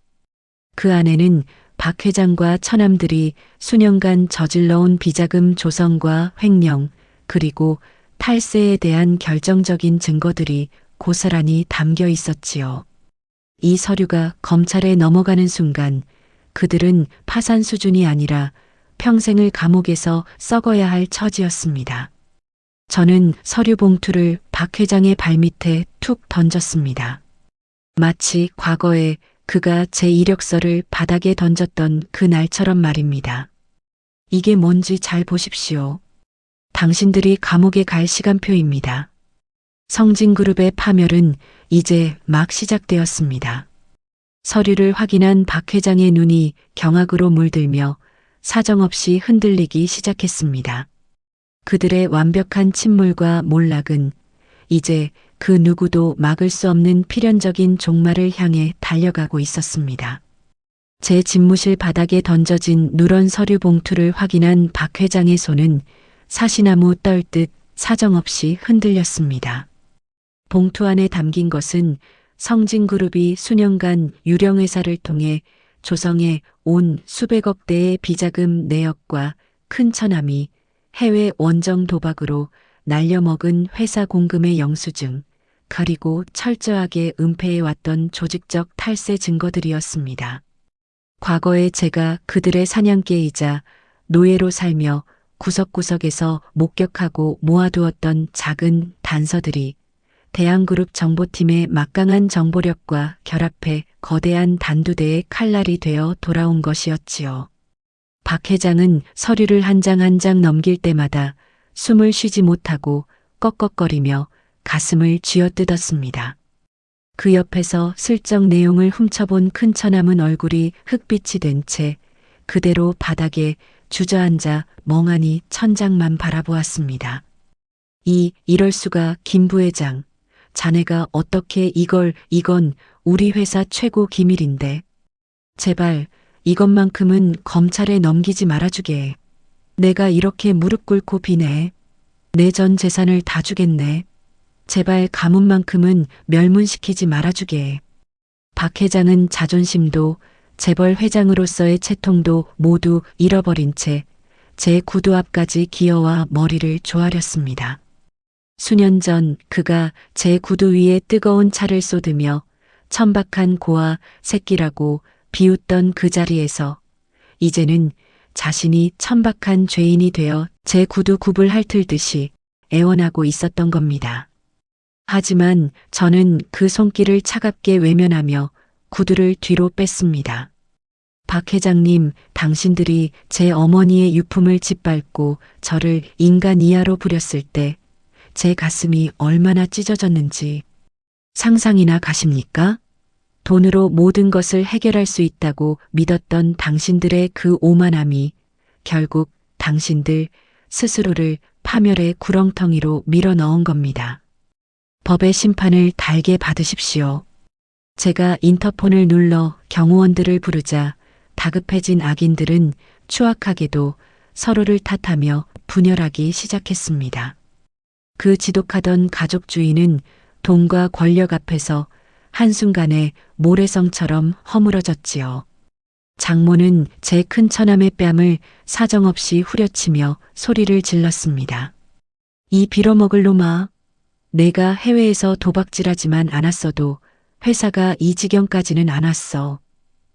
그 안에는 박 회장과 처남들이 수년간 저질러온 비자금 조성과 횡령, 그리고 탈세에 대한 결정적인 증거들이 고스란히 담겨 있었지요. 이 서류가 검찰에 넘어가는 순간 그들은 파산 수준이 아니라 평생을 감옥에서 썩어야 할 처지였습니다. 저는 서류 봉투를 박 회장의 발밑에 툭 던졌습니다. 마치 과거에 그가 제 이력서를 바닥에 던졌던 그 날처럼 말입니다. 이게 뭔지 잘 보십시오. 당신들이 감옥에 갈 시간표입니다. 성진그룹의 파멸은 이제 막 시작되었습니다. 서류를 확인한 박 회장의 눈이 경악으로 물들며 사정없이 흔들리기 시작했습니다. 그들의 완벽한 침몰과 몰락은 이제 그 누구도 막을 수 없는 필연적인 종말을 향해 달려가고 있었습니다. 제 집무실 바닥에 던져진 누런 서류 봉투를 확인한 박 회장의 손은 사시나무 떨듯 사정없이 흔들렸습니다. 봉투 안에 담긴 것은 성진그룹이 수년간 유령회사를 통해 조성해 온 수백억 대의 비자금 내역과 큰 처남이 해외 원정 도박으로 날려먹은 회사 공금의 영수증, 그리고 철저하게 은폐해왔던 조직적 탈세 증거들이었습니다. 과거에 제가 그들의 사냥개이자 노예로 살며 구석구석에서 목격하고 모아두었던 작은 단서들이 대한그룹 정보팀의 막강한 정보력과 결합해 거대한 단두대의 칼날이 되어 돌아온 것이었지요. 박 회장은 서류를 한 장 한 장 넘길 때마다 숨을 쉬지 못하고 꺽꺽거리며 가슴을 쥐어뜯었습니다. 그 옆에서 슬쩍 내용을 훔쳐본 큰 처남은 얼굴이 흑빛이 된 채 그대로 바닥에 주저앉아 멍하니 천장만 바라보았습니다. 이럴 수가. 김 부회장. 자네가 어떻게 이건 우리 회사 최고 기밀인데. 제발 이것만큼은 검찰에 넘기지 말아주게. 내가 이렇게 무릎 꿇고 비네. 내 전 재산을 다 주겠네. 제발 가문만큼은 멸문시키지 말아주게. 박 회장은 자존심도 재벌 회장으로서의 채통도 모두 잃어버린 채 제 구두 앞까지 기어와 머리를 조아렸습니다. 수년 전 그가 제 구두 위에 뜨거운 차를 쏟으며 천박한 고아 새끼라고 비웃던 그 자리에서 이제는 자신이 천박한 죄인이 되어 제 구두 굽을 핥을듯이 애원하고 있었던 겁니다. 하지만 저는 그 손길을 차갑게 외면하며 구두를 뒤로 뺐습니다. 박 회장님, 당신들이 제 어머니의 유품을 짓밟고 저를 인간 이하로 부렸을 때 제 가슴이 얼마나 찢어졌는지 상상이나 가십니까? 돈으로 모든 것을 해결할 수 있다고 믿었던 당신들의 그 오만함이 결국 당신들 스스로를 파멸의 구렁텅이로 밀어 넣은 겁니다. 법의 심판을 달게 받으십시오. 제가 인터폰을 눌러 경호원들을 부르자 다급해진 악인들은 추악하게도 서로를 탓하며 분열하기 시작했습니다. 그 지독하던 가족 주의는 돈과 권력 앞에서 한순간에 모래성처럼 허물어졌지요. 장모는 제 큰 처남의 뺨을 사정없이 후려치며 소리를 질렀습니다. 이 빌어먹을 놈아. 내가 해외에서 도박질하지만 않았어도 회사가 이 지경까지는 안 왔어.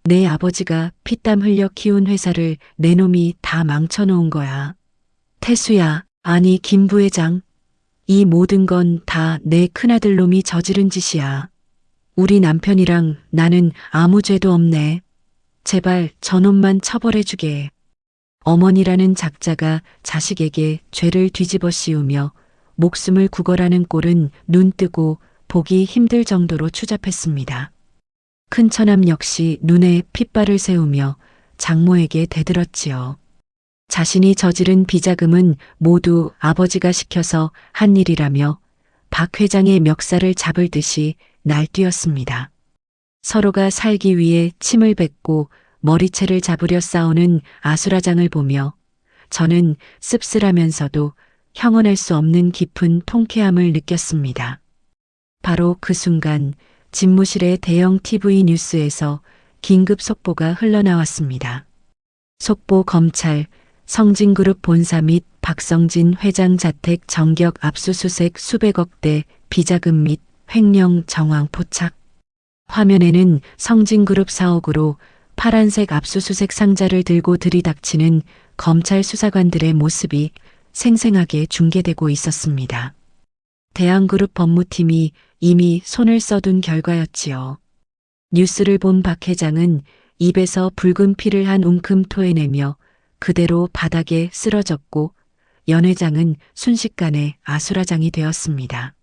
내 아버지가 피땀 흘려 키운 회사를 내 놈이 다 망쳐놓은 거야. 태수야, 아니 김 부회장. 이 모든 건 다 내 큰아들 놈이 저지른 짓이야. 우리 남편이랑 나는 아무 죄도 없네. 제발 저놈만 처벌해주게. 어머니라는 작자가 자식에게 죄를 뒤집어 씌우며 목숨을 구걸하는 꼴은 눈 뜨고 보기 힘들 정도로 추잡했습니다. 큰 처남 역시 눈에 핏발을 세우며 장모에게 대들었지요. 자신이 저지른 비자금은 모두 아버지가 시켜서 한 일이라며 박 회장의 멱살을 잡을 듯이 날뛰었습니다. 서로가 살기 위해 침을 뱉고 머리채를 잡으려 싸우는 아수라장을 보며 저는 씁쓸하면서도 형언할 수 없는 깊은 통쾌함을 느꼈습니다. 바로 그 순간 집무실의 대형 TV 뉴스에서 긴급 속보가 흘러나왔습니다. 속보 검찰 성진그룹 본사 및 박성진 회장 자택 정격 압수수색 수백억대 비자금 및 횡령 정황 포착. 화면에는 성진그룹 사옥으로 파란색 압수수색 상자를 들고 들이닥치는 검찰 수사관들의 모습이 생생하게 중계되고 있었습니다. 대한그룹 법무팀이 이미 손을 써둔 결과였지요. 뉴스를 본 박 회장은 입에서 붉은 피를 한 움큼 토해내며 그대로 바닥에 쓰러졌고 연 회장은 순식간에 아수라장이 되었습니다.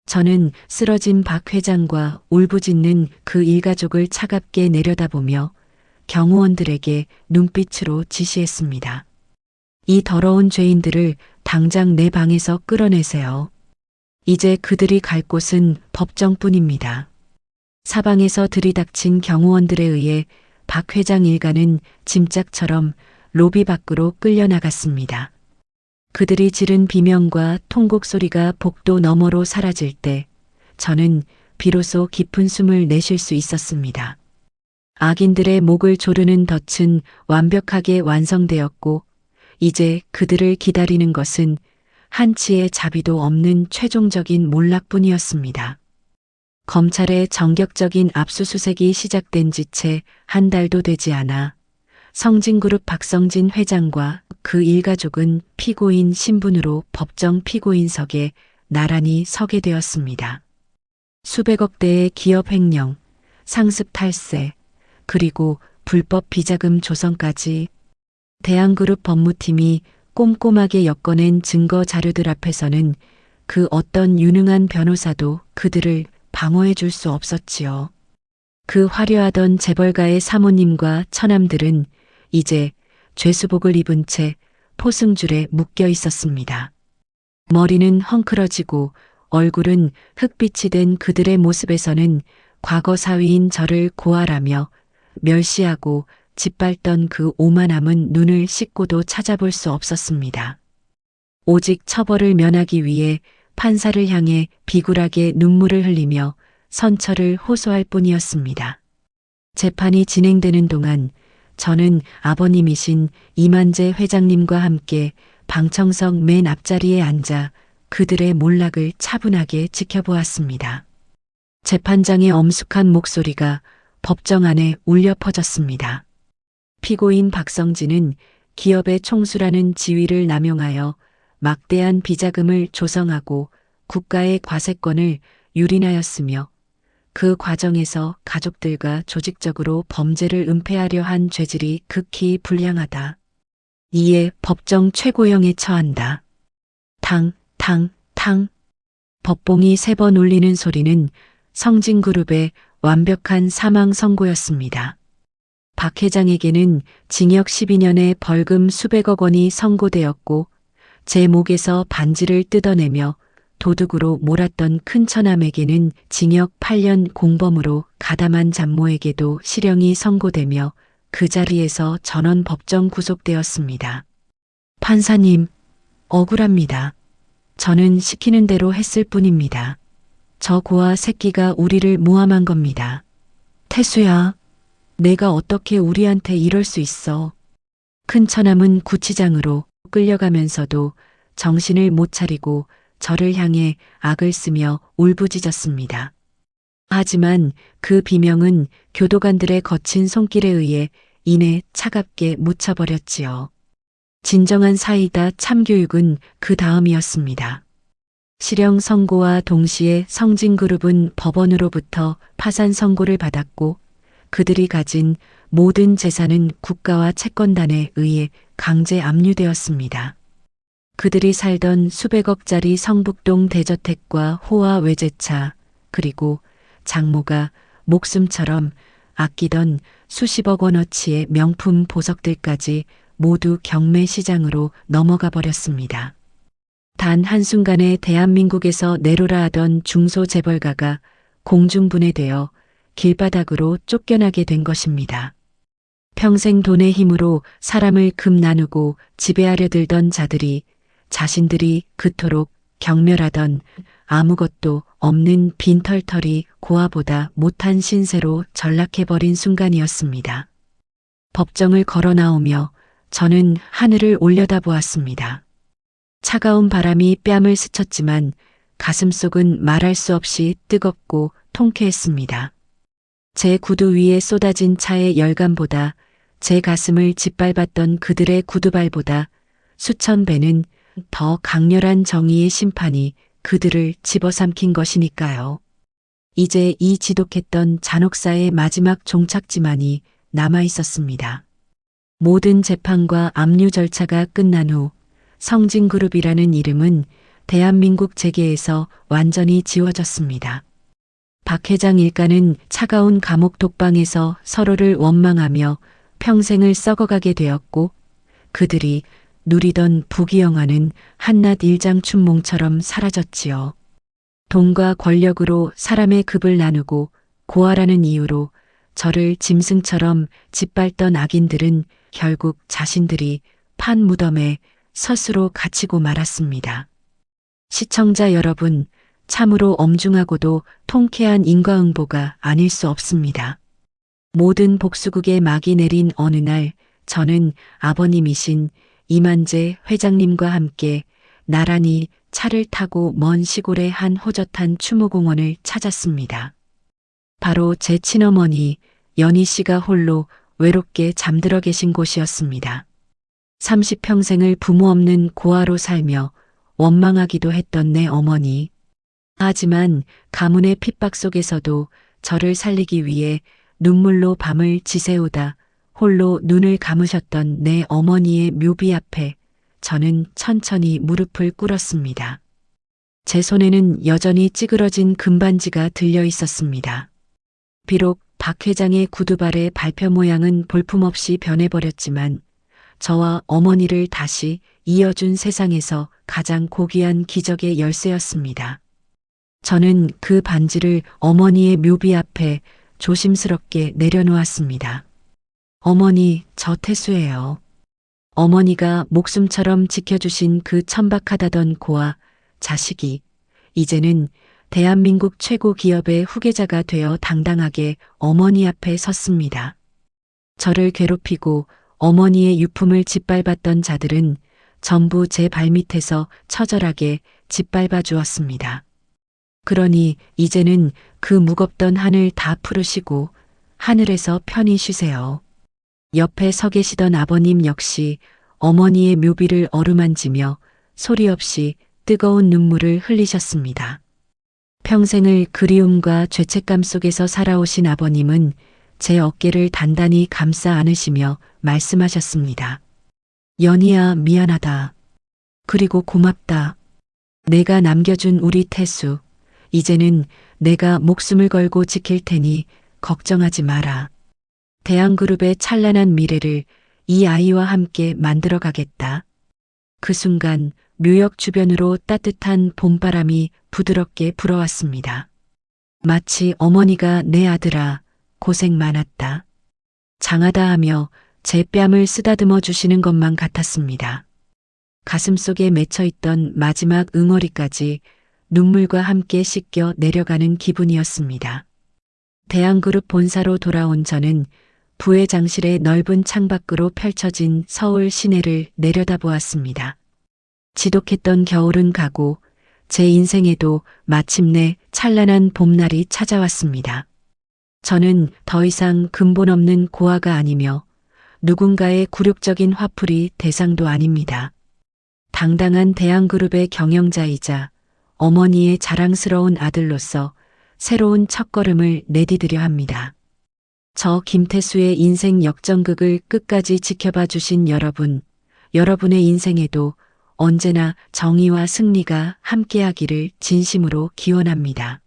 저는 쓰러진 박 회장과 울부짖는 그 일가족을 차갑게 내려다보며 경호원들에게 눈빛으로 지시했습니다. 이 더러운 죄인들을 당장 내 방에서 끌어내세요. 이제 그들이 갈 곳은 법정뿐입니다. 사방에서 들이닥친 경호원들에 의해 박 회장 일가는 짐짝처럼 로비 밖으로 끌려나갔습니다. 그들이 지른 비명과 통곡 소리가 복도 너머로 사라질 때 저는 비로소 깊은 숨을 내쉴 수 있었습니다. 악인들의 목을 조르는 덫은 완벽하게 완성되었고 이제 그들을 기다리는 것은 한치의 자비도 없는 최종적인 몰락뿐이었습니다. 검찰의 전격적인 압수수색이 시작된 지 채 한 달도 되지 않아 성진그룹 박성진 회장과 그 일가족은 피고인 신분으로 법정 피고인석에 나란히 서게 되었습니다. 수백억 대의 기업 횡령, 상습 탈세, 그리고 불법 비자금 조성까지 대한그룹 법무팀이 꼼꼼하게 엮어낸 증거 자료들 앞에서는 그 어떤 유능한 변호사도 그들을 방어해 줄 수 없었지요. 그 화려하던 재벌가의 사모님과 처남들은 이제 죄수복을 입은 채 포승줄에 묶여 있었습니다. 머리는 헝클어지고 얼굴은 흑빛이 된 그들의 모습에서는 과거 사위인 저를 고아라며 멸시하고 짓밟던 그 오만함은 눈을 씻고도 찾아볼 수 없었습니다. 오직 처벌을 면하기 위해 판사를 향해 비굴하게 눈물을 흘리며 선처를 호소할 뿐이었습니다. 재판이 진행되는 동안 저는 아버님이신 이만재 회장님과 함께 방청석 맨 앞자리에 앉아 그들의 몰락을 차분하게 지켜보았습니다. 재판장의 엄숙한 목소리가 법정 안에 울려 퍼졌습니다. 피고인 박성진은 기업의 총수라는 지위를 남용하여 막대한 비자금을 조성하고 국가의 과세권을 유린하였으며 그 과정에서 가족들과 조직적으로 범죄를 은폐하려 한 죄질이 극히 불량하다. 이에 법정 최고형에 처한다. 탕, 탕, 탕. 법봉이 3번 울리는 소리는 성진그룹의 완벽한 사망 선고였습니다. 박 회장에게는 징역 12년에 벌금 수백억 원이 선고되었고 제 목에서 반지를 뜯어내며 도둑으로 몰았던 큰 처남에게는 징역 8년 공범으로 가담한 잡모에게도 실형이 선고되며 그 자리에서 전원 법정 구속되었습니다. 판사님, 억울합니다. 저는 시키는 대로 했을 뿐입니다. 저 고아 새끼가 우리를 모함한 겁니다. 태수야, 내가 어떻게 우리한테 이럴 수 있어. 큰 처남은 구치장으로 끌려가면서도 정신을 못 차리고 저를 향해 악을 쓰며 울부짖었습니다. 하지만 그 비명은 교도관들의 거친 손길에 의해 이내 차갑게 묻혀버렸지요. 진정한 사이다 참교육은 그 다음이었습니다. 실형 선고와 동시에 성진그룹은 법원으로부터 파산 선고를 받았고 그들이 가진 모든 재산은 국가와 채권단에 의해 강제 압류되었습니다. 그들이 살던 수백억짜리 성북동 대저택과 호화 외제차, 그리고 장모가 목숨처럼 아끼던 수십억 원어치의 명품 보석들까지 모두 경매시장으로 넘어가 버렸습니다. 단 한순간에 대한민국에서 내로라 하던 중소재벌가가 공중분해되어 길바닥으로 쫓겨나게 된 것입니다. 평생 돈의 힘으로 사람을 금 나누고 지배하려 들던 자들이 자신들이 그토록 경멸하던 아무것도 없는 빈털터리 고아보다 못한 신세로 전락해버린 순간이었습니다. 법정을 걸어 나오며 저는 하늘을 올려다보았습니다. 차가운 바람이 뺨을 스쳤지만 가슴속은 말할 수 없이 뜨겁고 통쾌했습니다. 제 구두 위에 쏟아진 차의 열감보다 제 가슴을 짓밟았던 그들의 구두발보다 수천 배는 더 강렬한 정의의 심판이 그들을 집어삼킨 것이니까요. 이제 이 지독했던 잔혹사의 마지막 종착지만이 남아 있었습니다. 모든 재판과 압류 절차가 끝난 후 성진그룹이라는 이름은 대한민국 재계에서 완전히 지워졌습니다. 박 회장 일가는 차가운 감옥 독방에서 서로를 원망하며 평생을 썩어가게 되었고 그들이 누리던 부귀영화는 한낱 일장춘몽처럼 사라졌지요. 돈과 권력으로 사람의 급을 나누고 고아라는 이유로 저를 짐승처럼 짓밟던 악인들은 결국 자신들이 판 무덤에 스스로 갇히고 말았습니다. 시청자 여러분, 참으로 엄중하고도 통쾌한 인과응보가 아닐 수 없습니다. 모든 복수국에 막이 내린 어느 날 저는 아버님이신 이만재 회장님과 함께 나란히 차를 타고 먼 시골의 한 호젓한 추모공원을 찾았습니다. 바로 제 친어머니 연희 씨가 홀로 외롭게 잠들어 계신 곳이었습니다. 30평생을 부모 없는 고아로 살며 원망하기도 했던 내 어머니. 하지만 가문의 핍박 속에서도 저를 살리기 위해 눈물로 밤을 지새우다 홀로 눈을 감으셨던 내 어머니의 묘비 앞에 저는 천천히 무릎을 꿇었습니다. 제 손에는 여전히 찌그러진 금반지가 들려 있었습니다. 비록 박 회장의 구두발의 발표 모양은 볼품없이 변해버렸지만 저와 어머니를 다시 이어준 세상에서 가장 고귀한 기적의 열쇠였습니다. 저는 그 반지를 어머니의 묘비 앞에 조심스럽게 내려놓았습니다. 어머니, 저 태수예요. 어머니가 목숨처럼 지켜주신 그 천박하다던 고아, 자식이 이제는 대한민국 최고 기업의 후계자가 되어 당당하게 어머니 앞에 섰습니다. 저를 괴롭히고 어머니의 유품을 짓밟았던 자들은 전부 제 발밑에서 처절하게 짓밟아 주었습니다. 그러니 이제는 그 무겁던 한을 다 풀으시고 하늘에서 편히 쉬세요. 옆에 서 계시던 아버님 역시 어머니의 묘비를 어루만지며 소리 없이 뜨거운 눈물을 흘리셨습니다. 평생을 그리움과 죄책감 속에서 살아오신 아버님은 제 어깨를 단단히 감싸 안으시며 말씀하셨습니다. 연희야, 미안하다. 그리고 고맙다. 내가 남겨준 우리 태수. 이제는 내가 목숨을 걸고 지킬 테니 걱정하지 마라. 대한그룹의 찬란한 미래를 이 아이와 함께 만들어 가겠다. 그 순간 묘역 주변으로 따뜻한 봄바람이 부드럽게 불어왔습니다. 마치 어머니가 내 아들아, 고생 많았다. 장하다 하며 제 뺨을 쓰다듬어 주시는 것만 같았습니다. 가슴속에 맺혀있던 마지막 응어리까지 눈물과 함께 씻겨 내려가는 기분이었습니다. 대한그룹 본사로 돌아온 저는 부회장실의 넓은 창밖으로 펼쳐진 서울 시내를 내려다보았습니다. 지독했던 겨울은 가고 제 인생에도 마침내 찬란한 봄날이 찾아왔습니다. 저는 더 이상 근본 없는 고아가 아니며 누군가의 굴욕적인 화풀이 대상도 아닙니다. 당당한 대한그룹의 경영자이자 어머니의 자랑스러운 아들로서 새로운 첫걸음을 내디디려 합니다. 저 김태수의 인생 역전극을 끝까지 지켜봐 주신 여러분, 여러분의 인생에도 언제나 정의와 승리가 함께하기를 진심으로 기원합니다.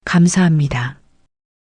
감사합니다.